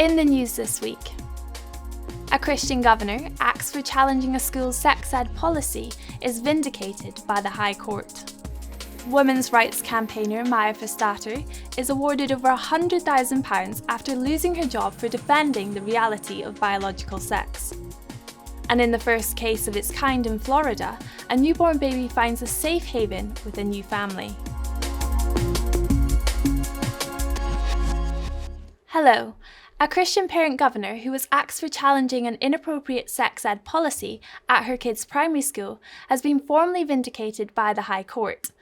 In the news this week, a Christian governor asks for challenging a school's sex ed policy is vindicated by the High Court. Women's rights campaigner Maya Forstater is awarded over £100,000 after losing her job for defending the reality of biological sex. And in the first case of its kind in Florida, a newborn baby finds a safe haven with a new family. Hello. A Christian parent governor who was axed for challenging an inappropriate sex ed policy at her kids' primary school has been formally vindicated by the High Court.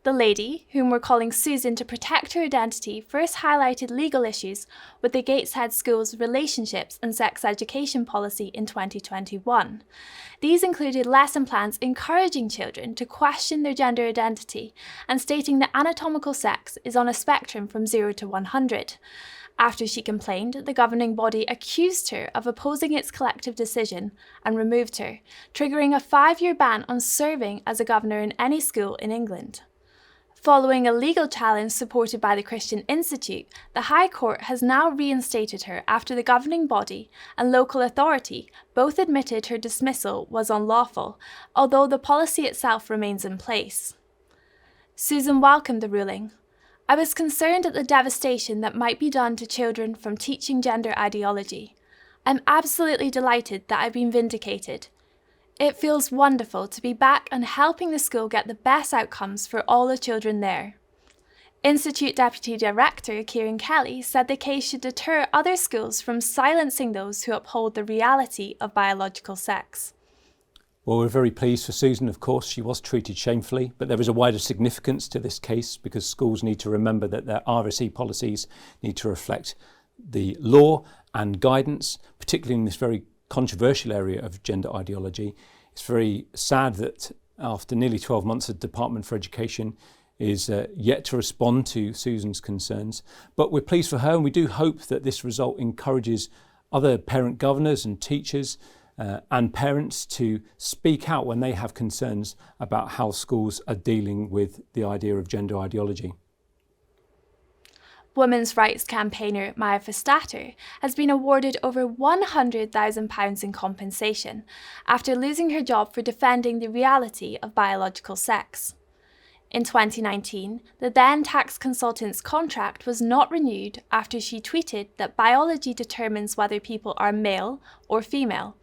The lady, whom we're calling Susan to protect her identity, first highlighted legal issues with the Gateshead School's relationships and sex education policy in 2021. These included lesson plans encouraging children to question their gender identity and stating that anatomical sex is on a spectrum from 0 to 100. After she complained, the governing body accused her of opposing its collective decision and removed her, triggering a 5-year ban on serving as a governor in any school in England. Following a legal challenge supported by the Christian Institute, the High Court has now reinstated her after the governing body and local authority both admitted her dismissal was unlawful, although the policy itself remains in place. Susan welcomed the ruling. I was concerned at the devastation that might be done to children from teaching gender ideology. I'm absolutely delighted that I've been vindicated. It feels wonderful to be back and helping the school get the best outcomes for all the children there. Institute Deputy Director Kieran Kelly said the case should deter other schools from silencing those who uphold the reality of biological sex. Well, we're very pleased for Susan, of course. She was treated shamefully, but there is a wider significance to this case because schools need to remember that their RSE policies need to reflect the law and guidance, particularly in this very controversial area of gender ideology. It's very sad that after nearly 12 months, the Department for Education is yet to respond to Susan's concerns. But we're pleased for her, and we do hope that this result encourages other parent governors and teachers and parents to speak out when they have concerns about how schools are dealing with the idea of gender ideology. Women's rights campaigner Maya Forstater has been awarded over £100,000 in compensation after losing her job for defending the reality of biological sex. In 2019, the then tax consultant's contract was not renewed after she tweeted that biology determines whether people are male or female.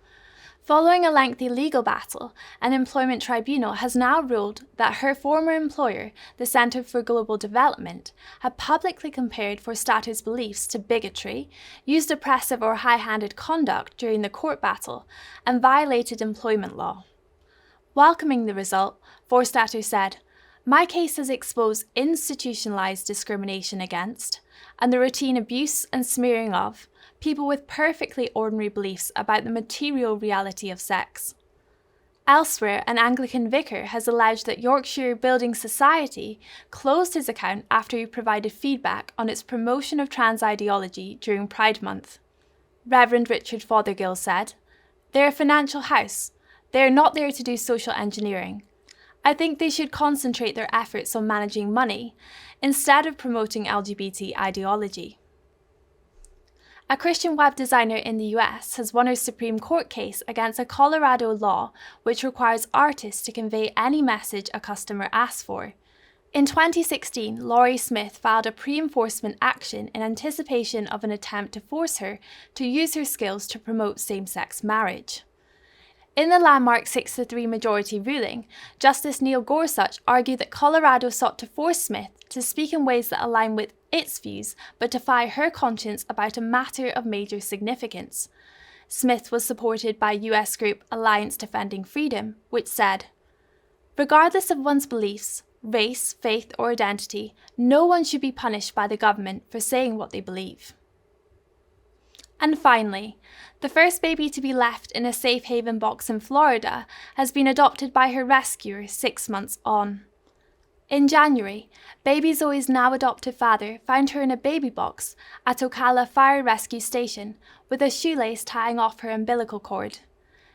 Following a lengthy legal battle, an employment tribunal has now ruled that her former employer, the Centre for Global Development, had publicly compared Forstater's beliefs to bigotry, used oppressive or high-handed conduct during the court battle, and violated employment law. Welcoming the result, Forstater said, "My case has exposed institutionalised discrimination against, and the routine abuse and smearing of, people with perfectly ordinary beliefs about the material reality of sex." Elsewhere, an Anglican vicar has alleged that Yorkshire Building Society closed his account after he provided feedback on its promotion of trans ideology during Pride Month. Reverend Richard Fothergill said, "They're a financial house. They're not there to do social engineering. I think they should concentrate their efforts on managing money instead of promoting LGBT ideology." A Christian web designer in the US has won her Supreme Court case against a Colorado law which requires artists to convey any message a customer asks for. In 2016, Laurie Smith filed a pre-enforcement action in anticipation of an attempt to force her to use her skills to promote same-sex marriage. In the landmark 6-3 majority ruling, Justice Neil Gorsuch argued that Colorado sought to force Smith to speak in ways that align with its views but defy her conscience about a matter of major significance. Smith was supported by US group Alliance Defending Freedom, which said, "Regardless of one's beliefs, race, faith or identity, no one should be punished by the government for saying what they believe." And finally, the first baby to be left in a safe haven box in Florida has been adopted by her rescuer 6 months on. In January, baby Zoe's now adoptive father found her in a baby box at Ocala Fire Rescue Station with a shoelace tying off her umbilical cord.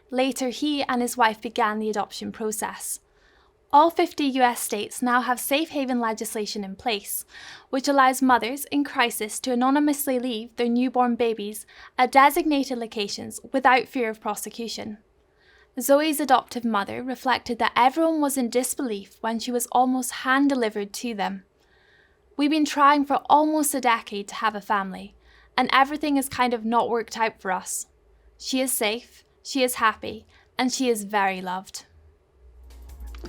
Later, he and his wife began the adoption process. All 50 US states now have safe haven legislation in place, which allows mothers in crisis to anonymously leave their newborn babies at designated locations without fear of prosecution. Zoe's adoptive mother reflected that everyone was in disbelief when she was almost hand-delivered to them. We've been trying for almost a decade to have a family, and everything has kind of not worked out for us. She is safe, she is happy, and she is very loved.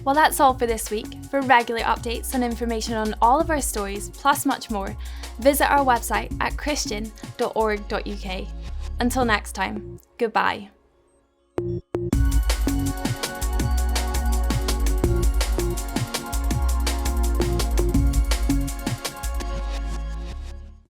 Well, that's all for this week. For regular updates and information on all of our stories, plus much more, visit our website at christian.org.uk. Until next time, goodbye.